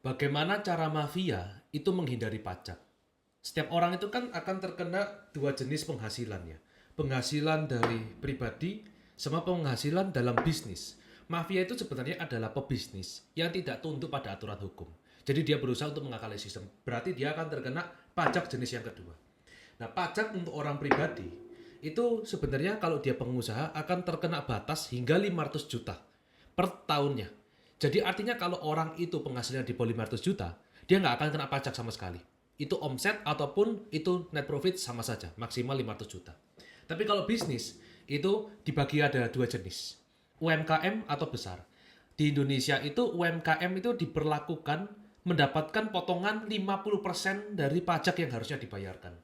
Bagaimana cara mafia itu menghindari pajak? Setiap orang itu kan akan terkena dua jenis penghasilan ya. Penghasilan dari pribadi sama penghasilan dalam bisnis. Mafia itu sebenarnya adalah pebisnis yang tidak tunduk pada aturan hukum. Jadi dia berusaha untuk mengakali sistem. Berarti dia akan terkena pajak jenis yang kedua. Nah, pajak untuk orang pribadi itu sebenarnya kalau dia pengusaha akan terkena batas hingga 500 juta per tahunnya. Jadi artinya kalau orang itu penghasilan di bawah 500 juta, dia nggak akan kena pajak sama sekali. Itu omset ataupun itu net profit sama saja, maksimal 500 juta. Tapi kalau bisnis, itu dibagi ada dua jenis. UMKM atau besar. Di Indonesia itu UMKM itu diperlakukan mendapatkan potongan 50% dari pajak yang harusnya dibayarkan.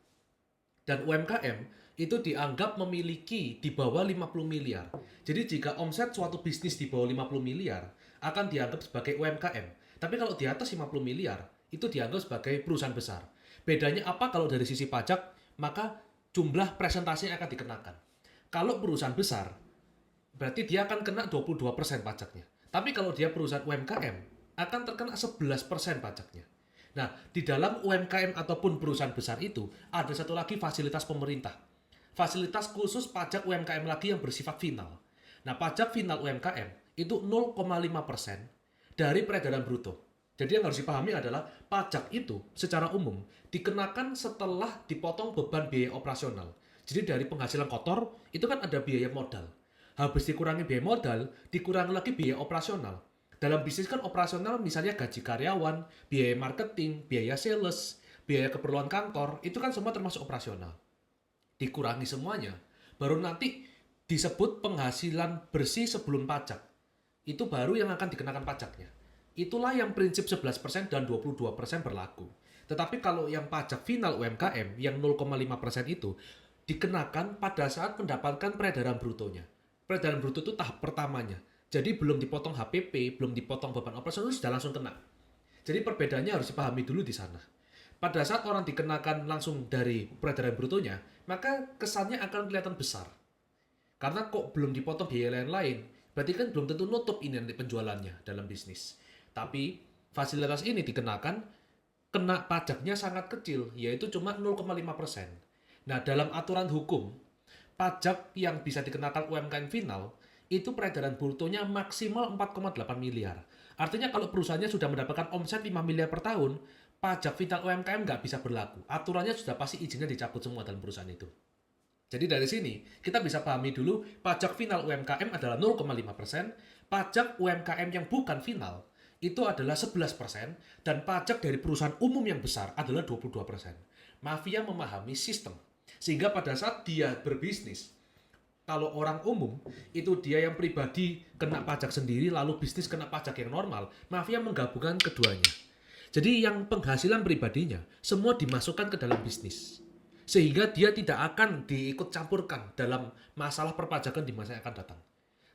Dan UMKM itu dianggap memiliki di bawah 50 miliar. Jadi jika omset suatu bisnis di bawah 50 miliar akan dianggap sebagai UMKM. Tapi kalau di atas 50 miliar itu dianggap sebagai perusahaan besar. Bedanya apa kalau dari sisi pajak? Maka jumlah presentasi yang akan dikenakan. Kalau perusahaan besar berarti dia akan kena 22% pajaknya. Tapi kalau dia perusahaan UMKM akan terkena 11% pajaknya. Nah, di dalam UMKM ataupun perusahaan besar itu ada satu lagi fasilitas pemerintah. Fasilitas khusus pajak UMKM lagi yang bersifat final. Nah, pajak final UMKM itu 0,5% dari peredaran bruto. Jadi yang harus dipahami adalah pajak itu secara umum dikenakan setelah dipotong beban biaya operasional. Jadi dari penghasilan kotor itu kan ada biaya modal. Habis dikurangi biaya modal, dikurangi lagi biaya operasional. Dalam bisnis kan operasional misalnya gaji karyawan, biaya marketing, biaya sales, biaya keperluan kantor, itu kan semua termasuk operasional. Dikurangi semuanya, baru nanti disebut penghasilan bersih sebelum pajak. Itu baru yang akan dikenakan pajaknya. Itulah yang prinsip 11% dan 22% berlaku. Tetapi kalau yang pajak final UMKM yang 0,5% itu dikenakan pada saat mendapatkan peredaran brutonya. Peredaran bruto itu tahap pertamanya. Jadi belum dipotong HPP, belum dipotong beban operasional sudah langsung kena. Jadi perbedaannya harus dipahami dulu di sana. Pada saat orang dikenakan langsung dari peredaran brutonya, maka kesannya akan kelihatan besar. Karena kok belum dipotong biaya lain-lain, berarti kan belum tentu nutup ini nanti penjualannya dalam bisnis. Tapi fasilitas ini dikenakan, kena pajaknya sangat kecil, yaitu cuma 0,5%. Nah, dalam aturan hukum, pajak yang bisa dikenakan UMKM final itu peredaran brutonya maksimal 4,8 miliar. Artinya kalau perusahaannya sudah mendapatkan omset 5 miliar per tahun, pajak final UMKM nggak bisa berlaku. Aturannya sudah pasti izinnya dicabut semua dalam perusahaan itu. Jadi dari sini kita bisa pahami dulu pajak final UMKM adalah 0,5%, pajak UMKM yang bukan final itu adalah 11%, dan pajak dari perusahaan umum yang besar adalah 22%. Mafia memahami sistem, sehingga pada saat dia berbisnis, kalau orang umum itu dia yang pribadi kena pajak sendiri lalu bisnis kena pajak yang normal, mafia menggabungkan keduanya. Jadi yang penghasilan pribadinya semua dimasukkan ke dalam bisnis. Sehingga dia tidak akan diikut campurkan dalam masalah perpajakan di masa yang akan datang.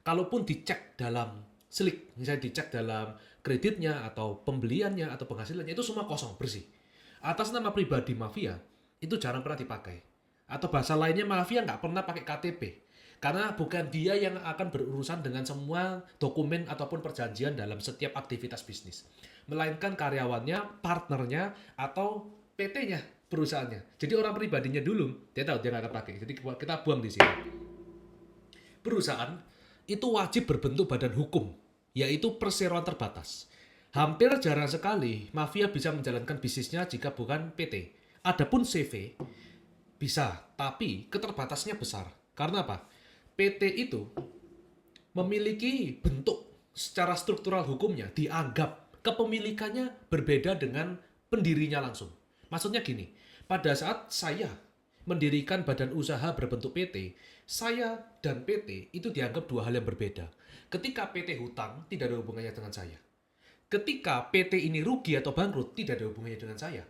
Kalaupun dicek dalam slik, misalnya dicek dalam kreditnya atau pembeliannya atau penghasilannya, itu semua kosong, bersih. Atas nama pribadi mafia, itu jarang pernah dipakai. Atau bahasa lainnya mafia nggak pernah pakai KTP. Karena bukan dia yang akan berurusan dengan semua dokumen ataupun perjanjian dalam setiap aktivitas bisnis. Melainkan karyawannya, partnernya, atau PT-nya, perusahaannya. Jadi orang pribadinya dulu, dia tahu dia nggak akan pakai. Jadi kita buang di sini. Perusahaan itu wajib berbentuk badan hukum, yaitu perseroan terbatas. Hampir jarang sekali mafia bisa menjalankan bisnisnya jika bukan PT. Adapun CV bisa, tapi keterbatasnya besar. Karena apa? PT itu memiliki bentuk secara struktural hukumnya dianggap kepemilikannya berbeda dengan pendirinya langsung. Maksudnya gini, pada saat saya mendirikan badan usaha berbentuk PT, saya dan PT itu dianggap dua hal yang berbeda. Ketika PT hutang, tidak ada hubungannya dengan saya. Ketika PT ini rugi atau bangkrut, tidak ada hubungannya dengan saya.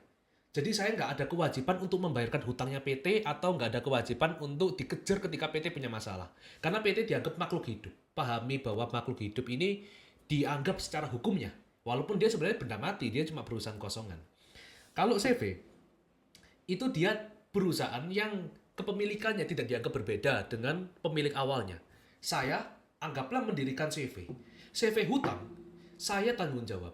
Jadi saya nggak ada kewajiban untuk membayarkan hutangnya PT atau nggak ada kewajiban untuk dikejar ketika PT punya masalah. Karena PT dianggap makhluk hidup. Pahami bahwa makhluk hidup ini dianggap secara hukumnya. Walaupun dia sebenarnya benda mati, dia cuma perusahaan kosongan. Kalau CV, itu dia perusahaan yang kepemilikannya tidak dianggap berbeda dengan pemilik awalnya. Saya anggaplah mendirikan CV. CV hutang, saya tanggung jawab.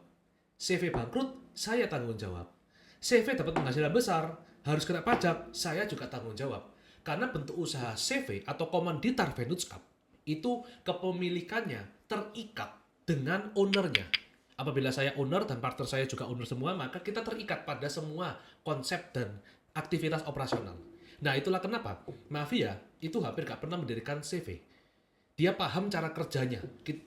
CV bangkrut, saya tanggung jawab. CV dapat penghasilan besar, harus kena pajak, saya juga tanggung jawab. Karena bentuk usaha CV atau Komanditar Vennootschap itu kepemilikannya terikat dengan ownernya. Apabila saya owner dan partner saya juga owner semua, maka kita terikat pada semua konsep dan aktivitas operasional. Nah, itulah kenapa Mafia itu hampir gak pernah mendirikan CV. Dia paham cara kerjanya.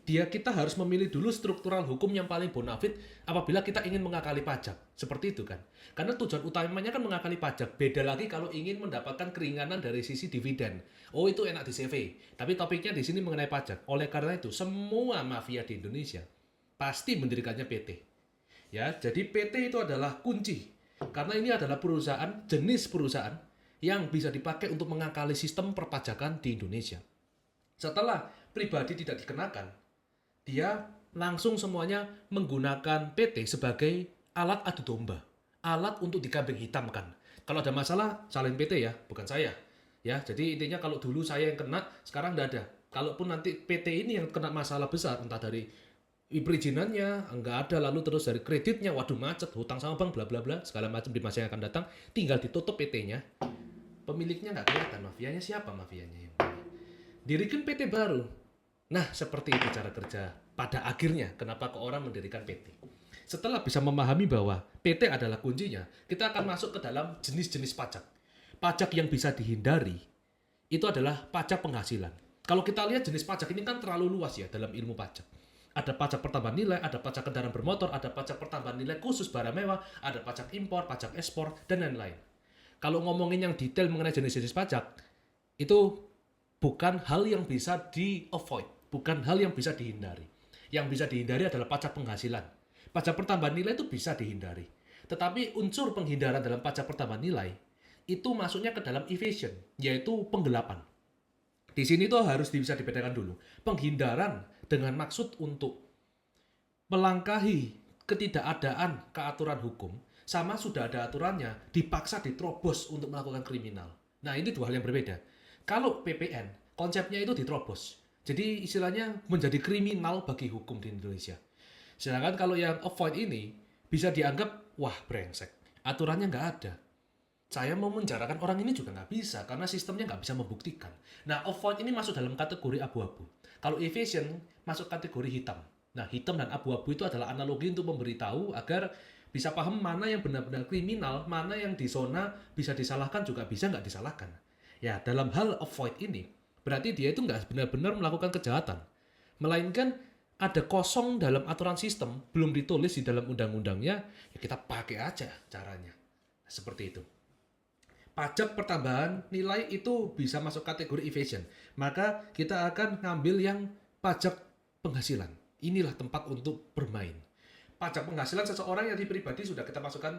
Kita harus memilih dulu struktural hukum yang paling bonafit apabila kita ingin mengakali pajak. Seperti itu kan. Karena tujuan utamanya kan mengakali pajak. Beda lagi kalau ingin mendapatkan keringanan dari sisi dividen. Oh, itu enak di CV. Tapi topiknya di sini mengenai pajak. Oleh karena itu, semua mafia di Indonesia pasti mendirikannya PT. Ya, jadi PT itu adalah kunci. Karena ini adalah jenis perusahaan yang bisa dipakai untuk mengakali sistem perpajakan di Indonesia. Setelah pribadi tidak dikenakan, dia langsung semuanya menggunakan PT sebagai alat adu domba, alat untuk dikambing hitamkan. Kalau ada masalah, salin PT ya, bukan saya. Ya, jadi intinya kalau dulu saya yang kena, sekarang tidak ada. Kalaupun nanti PT ini yang kena masalah besar, entah dari perizinannya enggak ada, lalu terus dari kreditnya, waduh macet, hutang sama bank, bla bla bla, segala macam di masa yang akan datang, tinggal ditutup PT-nya. Pemiliknya nggak kelihatan, mafianya siapa mafianya yang dirikan PT baru. Nah, seperti itu cara kerja. Pada akhirnya, kenapa ke orang mendirikan PT? Setelah bisa memahami bahwa PT adalah kuncinya, kita akan masuk ke dalam jenis-jenis pajak. Pajak yang bisa dihindari, itu adalah pajak penghasilan. Kalau kita lihat jenis pajak ini kan terlalu luas ya dalam ilmu pajak. Ada pajak pertambahan nilai, ada pajak kendaraan bermotor, ada pajak pertambahan nilai khusus barang mewah, ada pajak impor, pajak ekspor, dan lain-lain. Kalau ngomongin yang detail mengenai jenis-jenis pajak, itu bukan hal yang bisa di-avoid, bukan hal yang bisa dihindari. Yang bisa dihindari adalah pajak penghasilan. Pajak pertambahan nilai itu bisa dihindari. Tetapi unsur penghindaran dalam pajak pertambahan nilai itu masuknya ke dalam evasion, yaitu penggelapan. Di sini tuh harus bisa dibedakan dulu. Penghindaran dengan maksud untuk melangkahi ketidakadaan keaturan hukum, sama sudah ada aturannya, dipaksa diterobos untuk melakukan kriminal. Nah, ini dua hal yang berbeda. Kalau PPN, konsepnya itu diterobos. Jadi istilahnya menjadi kriminal bagi hukum di Indonesia. Sedangkan kalau yang avoid ini bisa dianggap, wah brengsek, aturannya nggak ada. Saya mau menjarakan orang ini juga nggak bisa, karena sistemnya nggak bisa membuktikan. Nah, avoid ini masuk dalam kategori abu-abu. Kalau evasion masuk kategori hitam. Nah, hitam dan abu-abu itu adalah analogi untuk memberitahu agar bisa paham mana yang benar-benar kriminal, mana yang di zona bisa disalahkan juga bisa nggak disalahkan. Ya, dalam hal avoid ini, berarti dia itu nggak benar-benar melakukan kejahatan. Melainkan ada kosong dalam aturan sistem, belum ditulis di dalam undang-undangnya, ya kita pakai aja caranya. Seperti itu. Pajak pertambahan nilai itu bisa masuk kategori evasion. Maka kita akan ngambil yang pajak penghasilan. Inilah tempat untuk bermain. Pajak penghasilan seseorang yang di pribadi sudah kita masukkan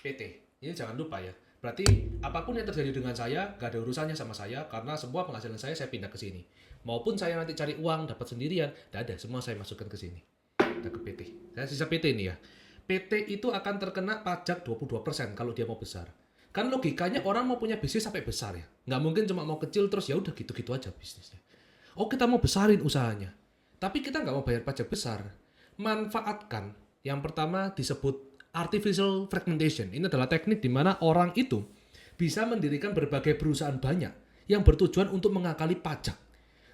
PT. Ini jangan lupa ya. Berarti apapun yang terjadi dengan saya, gak ada urusannya sama saya, karena semua penghasilan saya pindah ke sini. Maupun saya nanti cari uang, dapat sendirian, gak ada, semua saya masukkan ke sini. Kita ke PT. Saya sisa PT ini ya. PT itu akan terkena pajak 22% kalau dia mau besar. Kan logikanya orang mau punya bisnis sampai besar ya. Nggak mungkin cuma mau kecil terus ya udah gitu-gitu aja bisnisnya. Oh, kita mau besarin usahanya. Tapi kita nggak mau bayar pajak besar. Manfaatkan. Yang pertama disebut artificial fragmentation. Ini adalah teknik di mana orang itu bisa mendirikan berbagai perusahaan banyak yang bertujuan untuk mengakali pajak.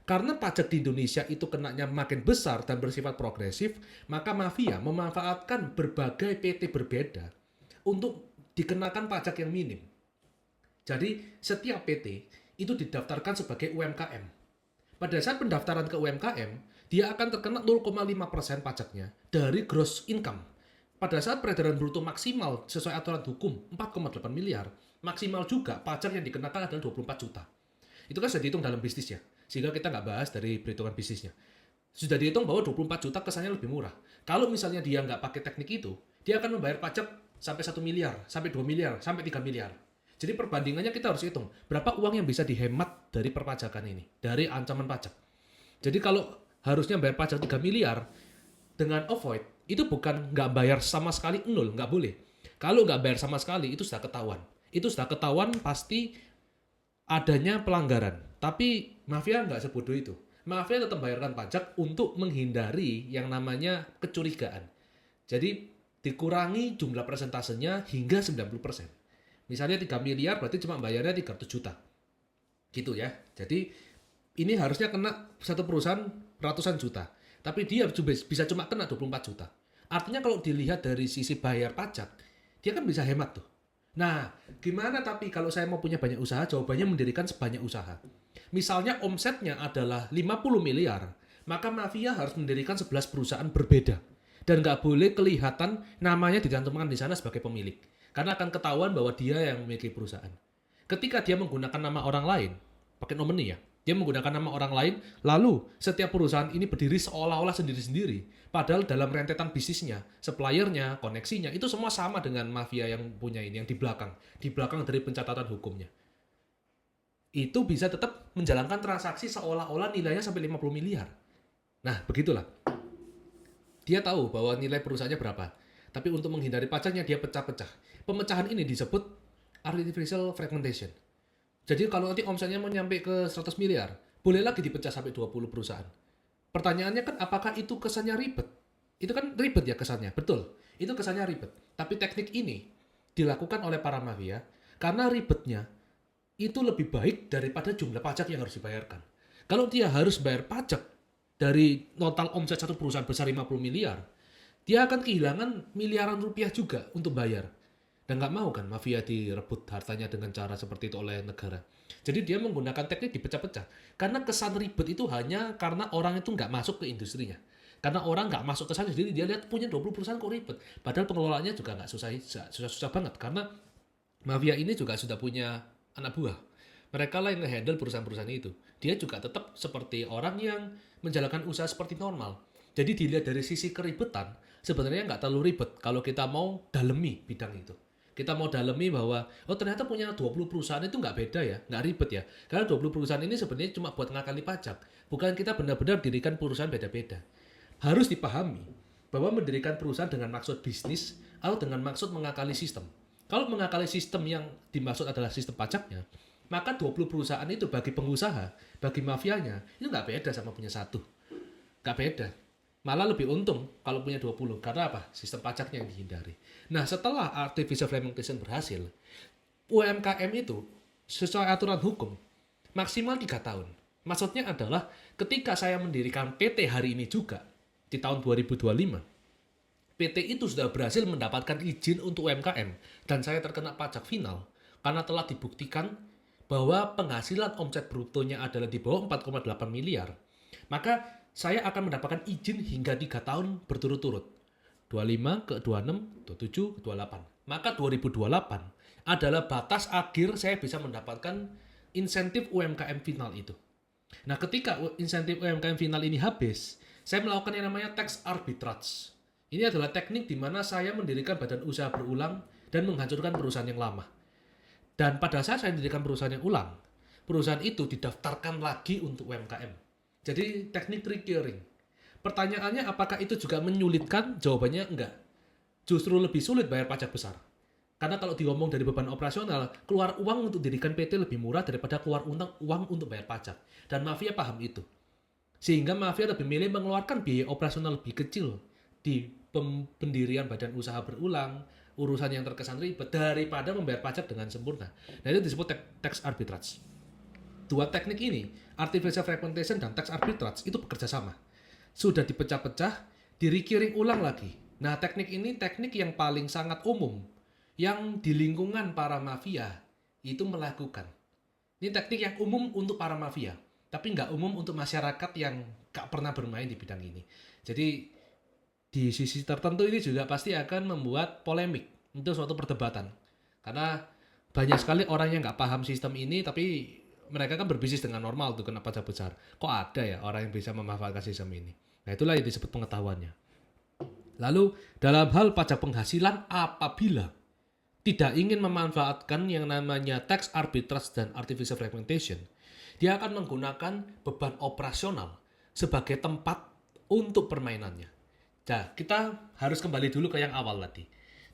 Karena pajak di Indonesia itu kenanya makin besar dan bersifat progresif, maka mafia memanfaatkan berbagai PT berbeda untuk dikenakan pajak yang minim. Jadi setiap PT itu didaftarkan sebagai UMKM. Pada saat pendaftaran ke UMKM, dia akan terkena 0,5% pajaknya dari gross income. Pada saat peredaran bruto maksimal sesuai aturan hukum 4,8 miliar, maksimal juga pajak yang dikenakan adalah 24 juta. Itu kan sudah dihitung dalam bisnisnya, sehingga kita nggak bahas dari perhitungan bisnisnya. Sudah dihitung bahwa 24 juta kesannya lebih murah. Kalau misalnya dia nggak pakai teknik itu, dia akan membayar pajak sampai 1 miliar, sampai 2 miliar, sampai 3 miliar. Jadi perbandingannya kita harus hitung berapa uang yang bisa dihemat dari perpajakan ini, dari ancaman pajak. Jadi kalau harusnya bayar pajak 3 miliar, dengan avoid, itu bukan nggak bayar sama sekali nol, nggak boleh. Kalau nggak bayar sama sekali, itu sudah ketahuan. Itu sudah ketahuan pasti adanya pelanggaran. Tapi mafia nggak sebodoh itu. Mafia tetap bayarkan pajak untuk menghindari yang namanya kecurigaan. Jadi dikurangi jumlah persentasenya hingga 90%. Misalnya 3 miliar berarti cuma bayarnya 300 juta. Gitu ya. Jadi ini harusnya kena satu perusahaan ratusan juta. Tapi dia bisa cuma kena 24 juta. Artinya kalau dilihat dari sisi bayar pajak, dia kan bisa hemat tuh. Nah, gimana tapi kalau saya mau punya banyak usaha? Jawabannya mendirikan sebanyak usaha. Misalnya omsetnya adalah 50 miliar, maka mafia harus mendirikan 11 perusahaan berbeda. Dan nggak boleh kelihatan namanya dicantumkan di sana sebagai pemilik. Karena akan ketahuan bahwa dia yang memiliki perusahaan. Ketika dia menggunakan nama orang lain, pakai nomini ya, dia menggunakan nama orang lain, lalu setiap perusahaan ini berdiri seolah-olah sendiri-sendiri. Padahal dalam rentetan bisnisnya, suppliernya, koneksinya, itu semua sama dengan mafia yang punya ini, yang di belakang dari pencatatan hukumnya. Itu bisa tetap menjalankan transaksi seolah-olah nilainya sampai 50 miliar. Nah, begitulah. Dia tahu bahwa nilai perusahaannya berapa. Tapi untuk menghindari pajaknya, dia pecah-pecah. Pemecahan ini disebut artificial fragmentation. Jadi kalau nanti omsetnya mau nyampe ke 100 miliar, boleh lagi dipecah sampai 20 perusahaan. Pertanyaannya kan apakah itu kesannya ribet? Itu kan ribet ya kesannya, betul. Itu kesannya ribet. Tapi teknik ini dilakukan oleh para mafia karena ribetnya itu lebih baik daripada jumlah pajak yang harus dibayarkan. Kalau dia harus bayar pajak dari total omset satu perusahaan besar 50 miliar, dia akan kehilangan miliaran rupiah juga untuk bayar. Dan nggak mau kan mafia direbut hartanya dengan cara seperti itu oleh negara. Jadi dia menggunakan teknik dipecah-pecah. Karena kesan ribet itu hanya karena orang itu nggak masuk ke industrinya. Karena orang nggak masuk ke sana, jadi dia lihat punya 20 perusahaan kok ribet. Padahal pengelolaannya juga nggak susah banget. Karena mafia ini juga sudah punya anak buah. Mereka lah yang nge-handle perusahaan-perusahaan itu. Dia juga tetap seperti orang yang menjalankan usaha seperti normal. Jadi dilihat dari sisi keribetan, sebenarnya nggak terlalu ribet kalau kita mau dalemi bidang itu. Kita mau dalemi bahwa, oh ternyata punya 20 perusahaan itu nggak beda ya, nggak ribet ya. Karena 20 perusahaan ini sebenarnya cuma buat ngakali pajak. Bukan kita benar-benar dirikan perusahaan beda-beda. Harus dipahami bahwa mendirikan perusahaan dengan maksud bisnis atau dengan maksud mengakali sistem. Kalau mengakali sistem yang dimaksud adalah sistem pajaknya, maka 20 perusahaan itu bagi pengusaha, bagi mafianya, itu nggak beda sama punya satu. Nggak beda. Malah lebih untung kalau punya 20. Karena apa? Sistem pajaknya yang dihindari. Nah, setelah artificial fragmentation berhasil, UMKM itu sesuai aturan hukum maksimal 3 tahun. Maksudnya adalah ketika saya mendirikan PT hari ini juga, di tahun 2025, PT itu sudah berhasil mendapatkan izin untuk UMKM dan saya terkena pajak final karena telah dibuktikan bahwa penghasilan omset brutonya adalah di bawah 4,8 miliar. Maka saya akan mendapatkan izin hingga 3 tahun berturut-turut. 25 ke 26, 27 ke 28. Maka 2028 adalah batas akhir saya bisa mendapatkan insentif UMKM final itu. Nah, ketika insentif UMKM final ini habis, saya melakukan yang namanya tax arbitrage. Ini adalah teknik di mana saya mendirikan badan usaha berulang dan menghancurkan perusahaan yang lama. Dan pada saat saya mendirikan perusahaan yang ulang, perusahaan itu didaftarkan lagi untuk UMKM. Jadi teknik recurring. Pertanyaannya apakah itu juga menyulitkan? Jawabannya enggak. Justru lebih sulit bayar pajak besar. Karena kalau diomong dari beban operasional, keluar uang untuk dirikan PT lebih murah daripada keluar uang untuk bayar pajak. Dan mafia paham itu. Sehingga mafia lebih milih mengeluarkan biaya operasional lebih kecil di pendirian badan usaha berulang, urusan yang terkesan ribet, daripada membayar pajak dengan sempurna. Nah, itu disebut tax arbitrage. Dua teknik ini, artificial fragmentation dan tax arbitrage, itu bekerja sama. Sudah dipecah-pecah, di-recurring ulang lagi. Nah, teknik ini teknik yang paling sangat umum, yang di lingkungan para mafia itu melakukan. Ini teknik yang umum untuk para mafia, tapi nggak umum untuk masyarakat yang nggak pernah bermain di bidang ini. Jadi, di sisi tertentu ini juga pasti akan membuat polemik untuk suatu perdebatan. Karena banyak sekali orang yang nggak paham sistem ini, tapi mereka kan berbisnis dengan normal tuh kena pajak besar. Kok ada ya orang yang bisa memanfaatkan sistem ini? Nah, itulah yang disebut pengetahuannya. Lalu, dalam hal pajak penghasilan, apabila tidak ingin memanfaatkan yang namanya tax arbitrage dan artificial fragmentation, dia akan menggunakan beban operasional sebagai tempat untuk permainannya. Nah, kita harus kembali dulu ke yang awal tadi.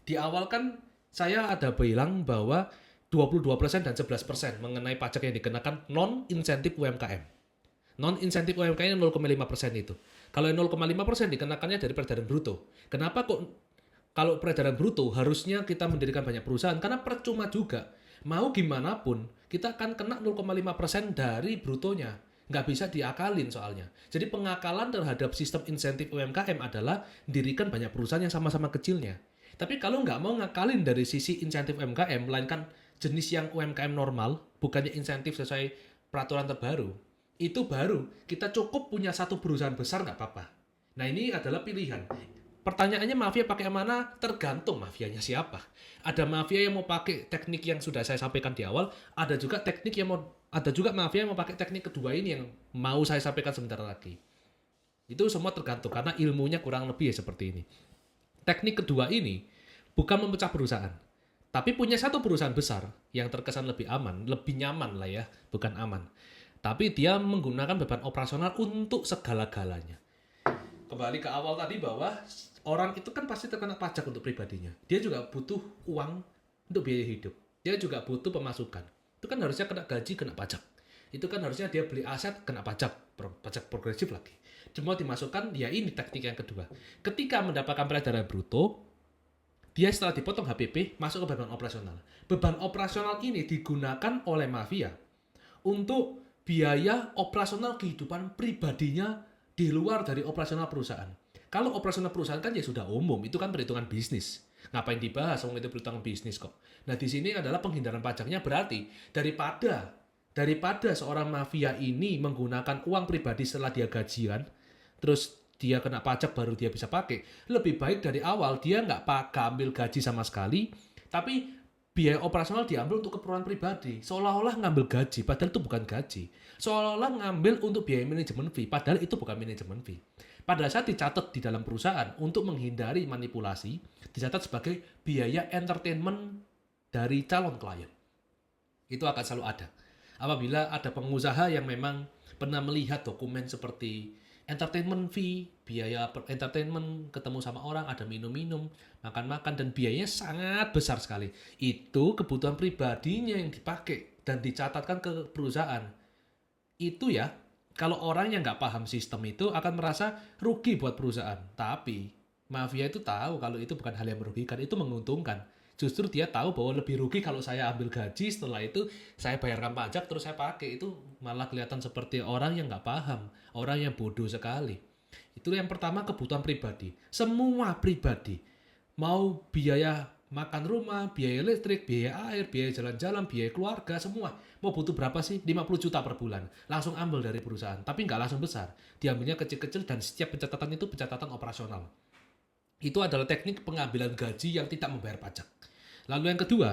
Di awal kan saya ada bilang bahwa 22% dan 11% mengenai pajak yang dikenakan non-insentif UMKM. Non-insentif UMKM 0,5% itu. Kalau 0,5% dikenakannya dari peredaran bruto. Kenapa kok Kalau peredaran bruto harusnya kita mendirikan banyak perusahaan karena percuma juga. Mau gimana pun kita akan kena 0,5% dari brutonya. Nggak bisa diakalin soalnya. Jadi pengakalan terhadap sistem insentif UMKM adalah dirikan banyak perusahaan yang sama-sama kecilnya. Tapi kalau nggak mau ngakalin dari sisi insentif UMKM, melainkan jenis yang UMKM normal, bukannya insentif sesuai peraturan terbaru, itu baru kita cukup punya satu perusahaan besar nggak apa-apa. Nah ini adalah pilihan. Pertanyaannya mafia pakai yang mana? Tergantung mafianya siapa. Ada mafia yang mau pakai teknik yang sudah saya sampaikan di awal, ada juga mafia yang mau pakai teknik kedua ini yang mau saya sampaikan sebentar lagi. Itu semua tergantung karena ilmunya kurang lebih ya seperti ini. Teknik kedua ini bukan memecah perusahaan, tapi punya satu perusahaan besar yang terkesan lebih aman, lebih nyaman lah ya, bukan aman. Tapi dia menggunakan beban operasional untuk segala-galanya. Kembali ke awal tadi bahwa orang itu kan pasti terkena pajak untuk pribadinya. Dia juga butuh uang untuk biaya hidup. Dia juga butuh pemasukan. Itu kan harusnya kena gaji, kena pajak. Itu kan harusnya dia beli aset, kena pajak. Pajak progresif lagi. Cuma dimasukkan, ya ini teknik yang kedua. Ketika mendapatkan peredaran bruto, dia setelah dipotong HPP, masuk ke beban operasional. Beban operasional ini digunakan oleh mafia untuk biaya operasional kehidupan pribadinya di luar dari operasional perusahaan. Kalau operasional perusahaan kan ya sudah umum, itu kan perhitungan bisnis. Ngapain dibahas, itu perhitungan bisnis kok. Nah di sini adalah penghindaran pajaknya berarti daripada seorang mafia ini menggunakan uang pribadi setelah dia gajian, terus dia kena pajak baru dia bisa pakai. Lebih baik dari awal dia nggak ambil gaji sama sekali, tapi biaya operasional diambil untuk keperluan pribadi. Seolah-olah ngambil gaji, padahal itu bukan gaji. Seolah-olah ngambil untuk biaya manajemen fee, padahal itu bukan manajemen fee. Pada saat dicatat di dalam perusahaan untuk menghindari manipulasi, dicatat sebagai biaya entertainment dari calon klien. Itu akan selalu ada. Apabila ada pengusaha yang memang pernah melihat dokumen seperti entertainment fee, biaya entertainment, ketemu sama orang, ada minum-minum, makan-makan, dan biayanya sangat besar sekali. Itu kebutuhan pribadinya yang dipakai dan dicatatkan ke perusahaan. Itu ya, kalau orang yang nggak paham sistem itu akan merasa rugi buat perusahaan. Tapi mafia itu tahu kalau itu bukan hal yang merugikan, itu menguntungkan. Justru dia tahu bahwa lebih rugi kalau saya ambil gaji, setelah itu saya bayarkan pajak terus saya pakai. Itu malah kelihatan seperti orang yang nggak paham, orang yang bodoh sekali. Itu yang pertama, kebutuhan pribadi. Semua pribadi. Mau biaya makan rumah, biaya listrik, biaya air, biaya jalan-jalan, biaya keluarga, semua. Mau butuh berapa sih? 50 juta per bulan. Langsung ambil dari perusahaan. Tapi nggak langsung besar. Diambilnya kecil-kecil dan setiap pencatatan itu pencatatan operasional. Itu adalah teknik pengambilan gaji yang tidak membayar pajak. Lalu yang kedua,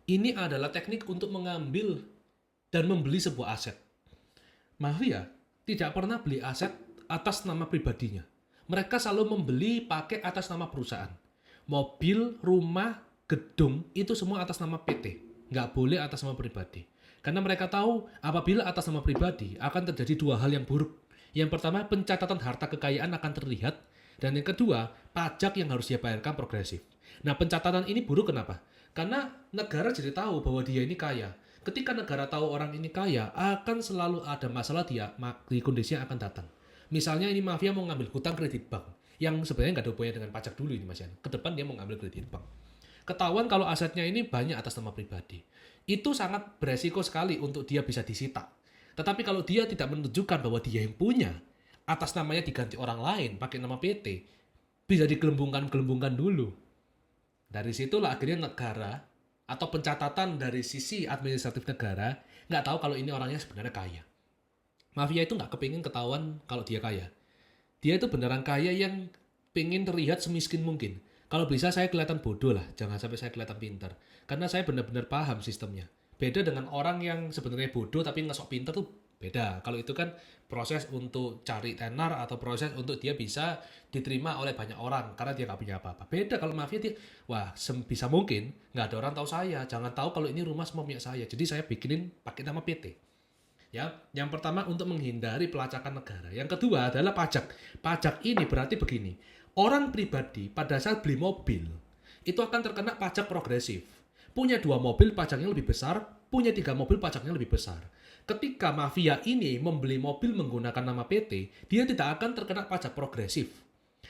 ini adalah teknik untuk mengambil dan membeli sebuah aset. Mafia tidak pernah beli aset atas nama pribadinya. Mereka selalu membeli pakai atas nama perusahaan. Mobil, rumah, gedung, itu semua atas nama PT. Nggak boleh atas nama pribadi. Karena mereka tahu apabila atas nama pribadi akan terjadi dua hal yang buruk. Yang pertama, pencatatan harta kekayaan akan terlihat. Dan yang kedua, pajak yang harus dia bayarkan progresif. Nah, pencatatan ini buruk kenapa? Karena negara jadi tahu bahwa dia ini kaya. Ketika negara tahu orang ini kaya, akan selalu ada masalah di kondisi yang akan datang. Misalnya ini mafia mau ngambil hutang kredit bank, yang sebenarnya nggak ada hubungannya dengan pajak dulu ini Mas Yan. Ke depan dia mau ngambil kredit bank. Ketahuan kalau asetnya ini banyak atas nama pribadi. Itu sangat beresiko sekali untuk dia bisa disita. Tetapi kalau dia tidak menunjukkan bahwa dia yang punya, atas namanya diganti orang lain, pakai nama PT, bisa digelembungkan dulu. Dari situlah akhirnya negara atau pencatatan dari sisi administratif negara nggak tahu kalau ini orangnya sebenarnya kaya. Mafia itu nggak kepingin ketahuan kalau dia kaya. Dia itu beneran kaya yang pengen terlihat semiskin mungkin. Kalau bisa saya kelihatan bodoh lah, jangan sampai saya kelihatan pintar. Karena saya benar-benar paham sistemnya. Beda dengan orang yang sebenarnya bodoh tapi ngesok pintar tuh beda. Kalau itu kan proses untuk cari tenar atau proses untuk dia bisa diterima oleh banyak orang karena dia nggak punya apa-apa. Beda kalau mafia dia, wah bisa mungkin nggak ada orang tahu saya. Jangan tahu kalau ini rumah semua punya saya. Jadi saya bikinin pakai nama PT. Ya, yang pertama untuk menghindari pelacakan negara. Yang kedua adalah pajak. Pajak ini berarti begini. Orang pribadi pada saat beli mobil itu akan terkena pajak progresif. Punya 2 mobil pajaknya lebih besar, punya 3 mobil pajaknya lebih besar. Ketika mafia ini membeli mobil menggunakan nama PT, dia tidak akan terkena pajak progresif.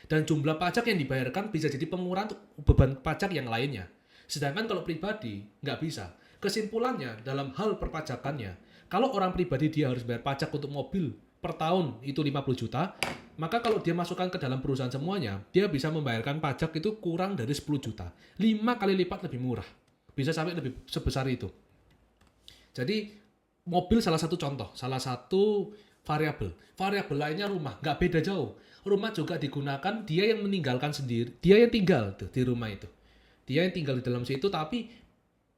Dan jumlah pajak yang dibayarkan bisa jadi pengurangan beban pajak yang lainnya. Sedangkan kalau pribadi, nggak bisa. Kesimpulannya, dalam hal perpajakannya, kalau orang pribadi dia harus bayar pajak untuk mobil per tahun itu 50 juta, maka kalau dia masukkan ke dalam perusahaan semuanya, dia bisa membayarkan pajak itu kurang dari 10 juta. 5 kali lipat lebih murah. Bisa sampai lebih sebesar itu. Jadi, mobil salah satu contoh, salah satu variabel. Variabel lainnya rumah, nggak beda jauh. Rumah juga digunakan dia yang meninggalkan sendiri, dia yang tinggal tuh di rumah itu. Dia yang tinggal di dalam situ, tapi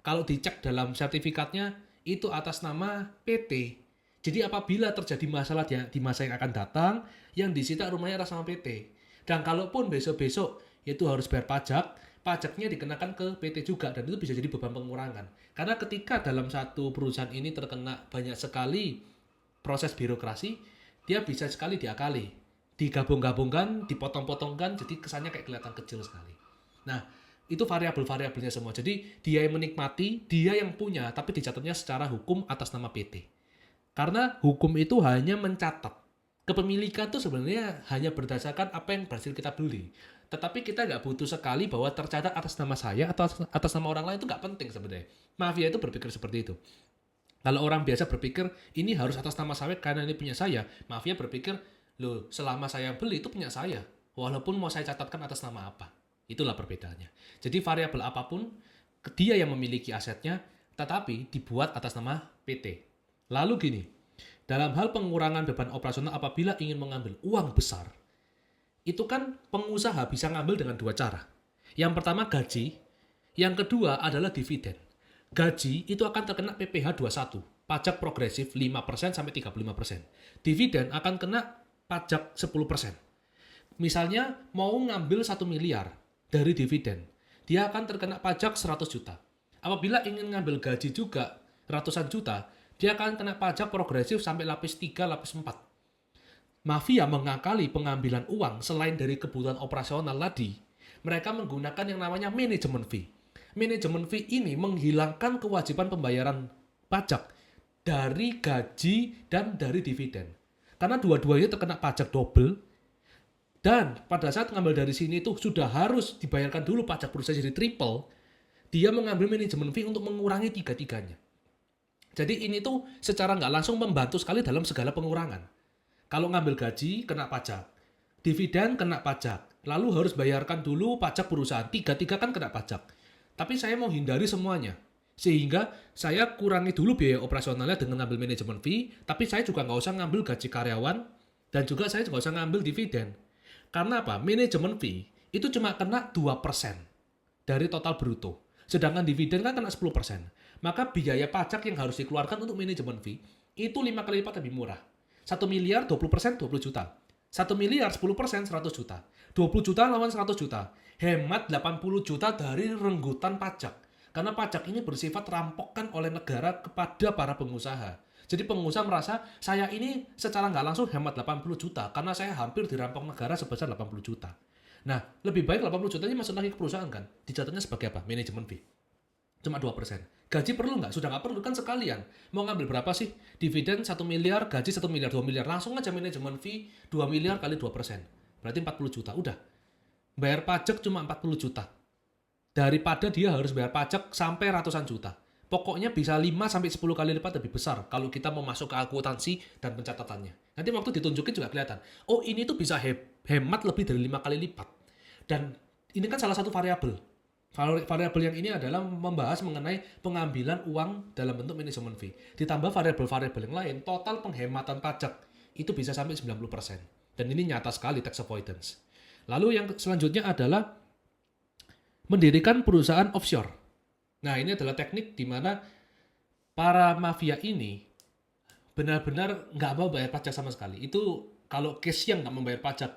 kalau dicek dalam sertifikatnya itu atas nama PT. Jadi apabila terjadi masalah di masa yang akan datang, yang disita rumahnya atas nama PT. Dan kalaupun besok-besok itu harus bayar pajak, pajaknya dikenakan ke PT juga, dan itu bisa jadi beban pengurangan. Karena ketika dalam satu perusahaan ini terkena banyak sekali proses birokrasi, dia bisa sekali diakali, digabung-gabungkan, dipotong-potongkan, jadi kesannya kayak kelihatan kecil sekali. Nah, itu variabel-variabelnya semua. Jadi dia yang menikmati, dia yang punya, tapi dicatatnya secara hukum atas nama PT. Karena hukum itu hanya mencatat. Kepemilikan itu sebenarnya hanya berdasarkan apa yang berhasil kita beli. Tetapi kita nggak butuh sekali bahwa tercatat atas nama saya atau atas nama orang lain, itu nggak penting sebenarnya. Mafia itu berpikir seperti itu. Kalau orang biasa berpikir ini harus atas nama saya karena ini punya saya, mafia berpikir, loh selama saya beli itu punya saya, walaupun mau saya catatkan atas nama apa. Itulah perbedaannya. Jadi variabel apapun, dia yang memiliki asetnya, tetapi dibuat atas nama PT. Lalu gini, dalam hal pengurangan beban operasional apabila ingin mengambil uang besar, itu kan pengusaha bisa ngambil dengan dua cara. Yang pertama gaji, yang kedua adalah dividen. Gaji itu akan terkena PPh 21, pajak progresif 5% sampai 35%. Dividen akan kena pajak 10%. Misalnya mau ngambil 1 miliar dari dividen, dia akan terkena pajak 100 juta. Apabila ingin ngambil gaji juga ratusan juta, dia akan kena pajak progresif sampai lapis 3, lapis 4. Mafia mengakali pengambilan uang selain dari kebutuhan operasional tadi, mereka menggunakan yang namanya manajemen fee. Manajemen fee ini menghilangkan kewajiban pembayaran pajak dari gaji dan dari dividen. Karena dua-duanya terkena pajak double, dan pada saat ngambil dari sini itu sudah harus dibayarkan dulu pajak perusahaan jadi triple, dia mengambil manajemen fee untuk mengurangi tiga-tiganya. Jadi ini tuh secara nggak langsung membantu sekali dalam segala pengurangan. Kalau ngambil gaji, kena pajak. Dividen, kena pajak. Lalu harus bayarkan dulu pajak perusahaan. Tiga-tiga kan kena pajak. Tapi saya mau hindari semuanya. Sehingga saya kurangi dulu biaya operasionalnya dengan ngambil manajemen fee, tapi saya juga nggak usah ngambil gaji karyawan, dan juga saya nggak usah ngambil dividen. Karena apa? Manajemen fee itu cuma kena 2% dari total bruto. Sedangkan dividen kan kena 10%. Maka biaya pajak yang harus dikeluarkan untuk manajemen fee itu 5 kali lipat lebih murah. 1 miliar 20% 20 juta. 1 miliar 10% 100 juta. 20 juta lawan 100 juta. Hemat 80 juta dari renggutan pajak. Karena pajak ini bersifat rampokan oleh negara kepada para pengusaha. Jadi pengusaha merasa, saya ini secara nggak langsung hemat 80 juta. Karena saya hampir dirampok negara sebesar 80 juta. Nah, lebih baik 80 juta ini masuk lagi ke perusahaan kan? Dicatatnya sebagai apa? Manajemen fee. Cuma 2%. Gaji perlu nggak? Sudah nggak perlu kan sekalian. Mau ngambil berapa sih? Dividen 1 miliar, gaji 1 miliar, 2 miliar. Langsung aja manajemen fee 2 miliar kali 2%. Berarti 40 juta. Udah. Bayar pajak cuma 40 juta. Daripada dia harus bayar pajak sampai ratusan juta. Pokoknya bisa 5 sampai 10 kali lipat lebih besar kalau kita mau masuk ke akuntansi dan pencatatannya. Nanti waktu ditunjukin juga kelihatan. Oh, ini tuh bisa hemat lebih dari 5 kali lipat. Dan ini kan salah satu variabel. Variabel yang ini adalah membahas mengenai pengambilan uang dalam bentuk manajemen fee. Ditambah variabel-variabel yang lain, total penghematan pajak itu bisa sampai 90%. Dan ini nyata sekali tax avoidance. Lalu yang selanjutnya adalah mendirikan perusahaan offshore. Nah, ini adalah teknik di mana para mafia ini benar-benar nggak mau bayar pajak sama sekali. Itu kalau case yang nggak membayar pajak.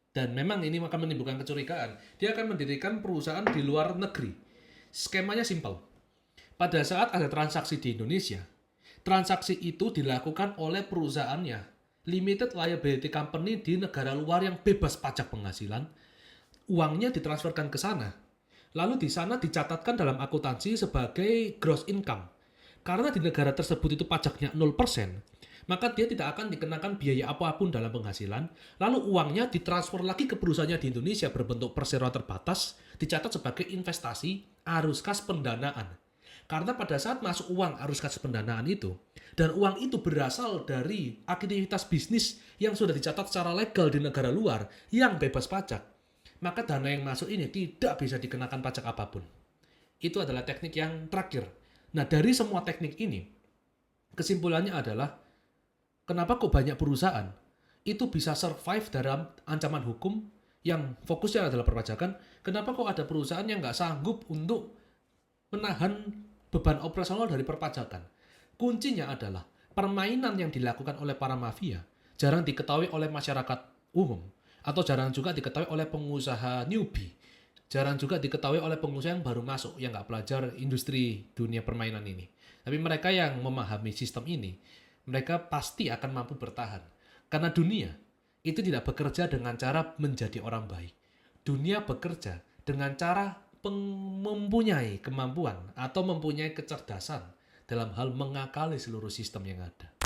Dan memang ini akan menimbulkan kecurigaan. Dia akan mendirikan perusahaan di luar negeri. Skemanya simpel. Pada saat ada transaksi di Indonesia, transaksi itu dilakukan oleh perusahaannya, limited liability company di negara luar yang bebas pajak penghasilan. Uangnya ditransferkan ke sana. Lalu di sana dicatatkan dalam akuntansi sebagai gross income. Karena di negara tersebut itu pajaknya 0%, maka dia tidak akan dikenakan biaya apapun dalam penghasilan, lalu uangnya ditransfer lagi ke perusahaannya di Indonesia berbentuk perseroan terbatas, dicatat sebagai investasi arus kas pendanaan. Karena pada saat masuk uang arus kas pendanaan itu, dan uang itu berasal dari aktivitas bisnis yang sudah dicatat secara legal di negara luar yang bebas pajak, maka dana yang masuk ini tidak bisa dikenakan pajak apapun. Itu adalah teknik yang terakhir. Nah, dari semua teknik ini, kesimpulannya adalah kenapa kok banyak perusahaan itu bisa survive dalam ancaman hukum yang fokusnya adalah perpajakan? Kenapa kok ada perusahaan yang nggak sanggup untuk menahan beban operasional dari perpajakan? Kuncinya adalah permainan yang dilakukan oleh para mafia jarang diketahui oleh masyarakat umum atau jarang juga diketahui oleh pengusaha newbie. Jarang juga diketahui oleh pengusaha yang baru masuk, yang nggak belajar industri dunia permainan ini. Tapi mereka yang memahami sistem ini, mereka pasti akan mampu bertahan. Karena dunia itu tidak bekerja dengan cara menjadi orang baik. Dunia bekerja dengan cara mempunyai kemampuan atau mempunyai kecerdasan dalam hal mengakali seluruh sistem yang ada.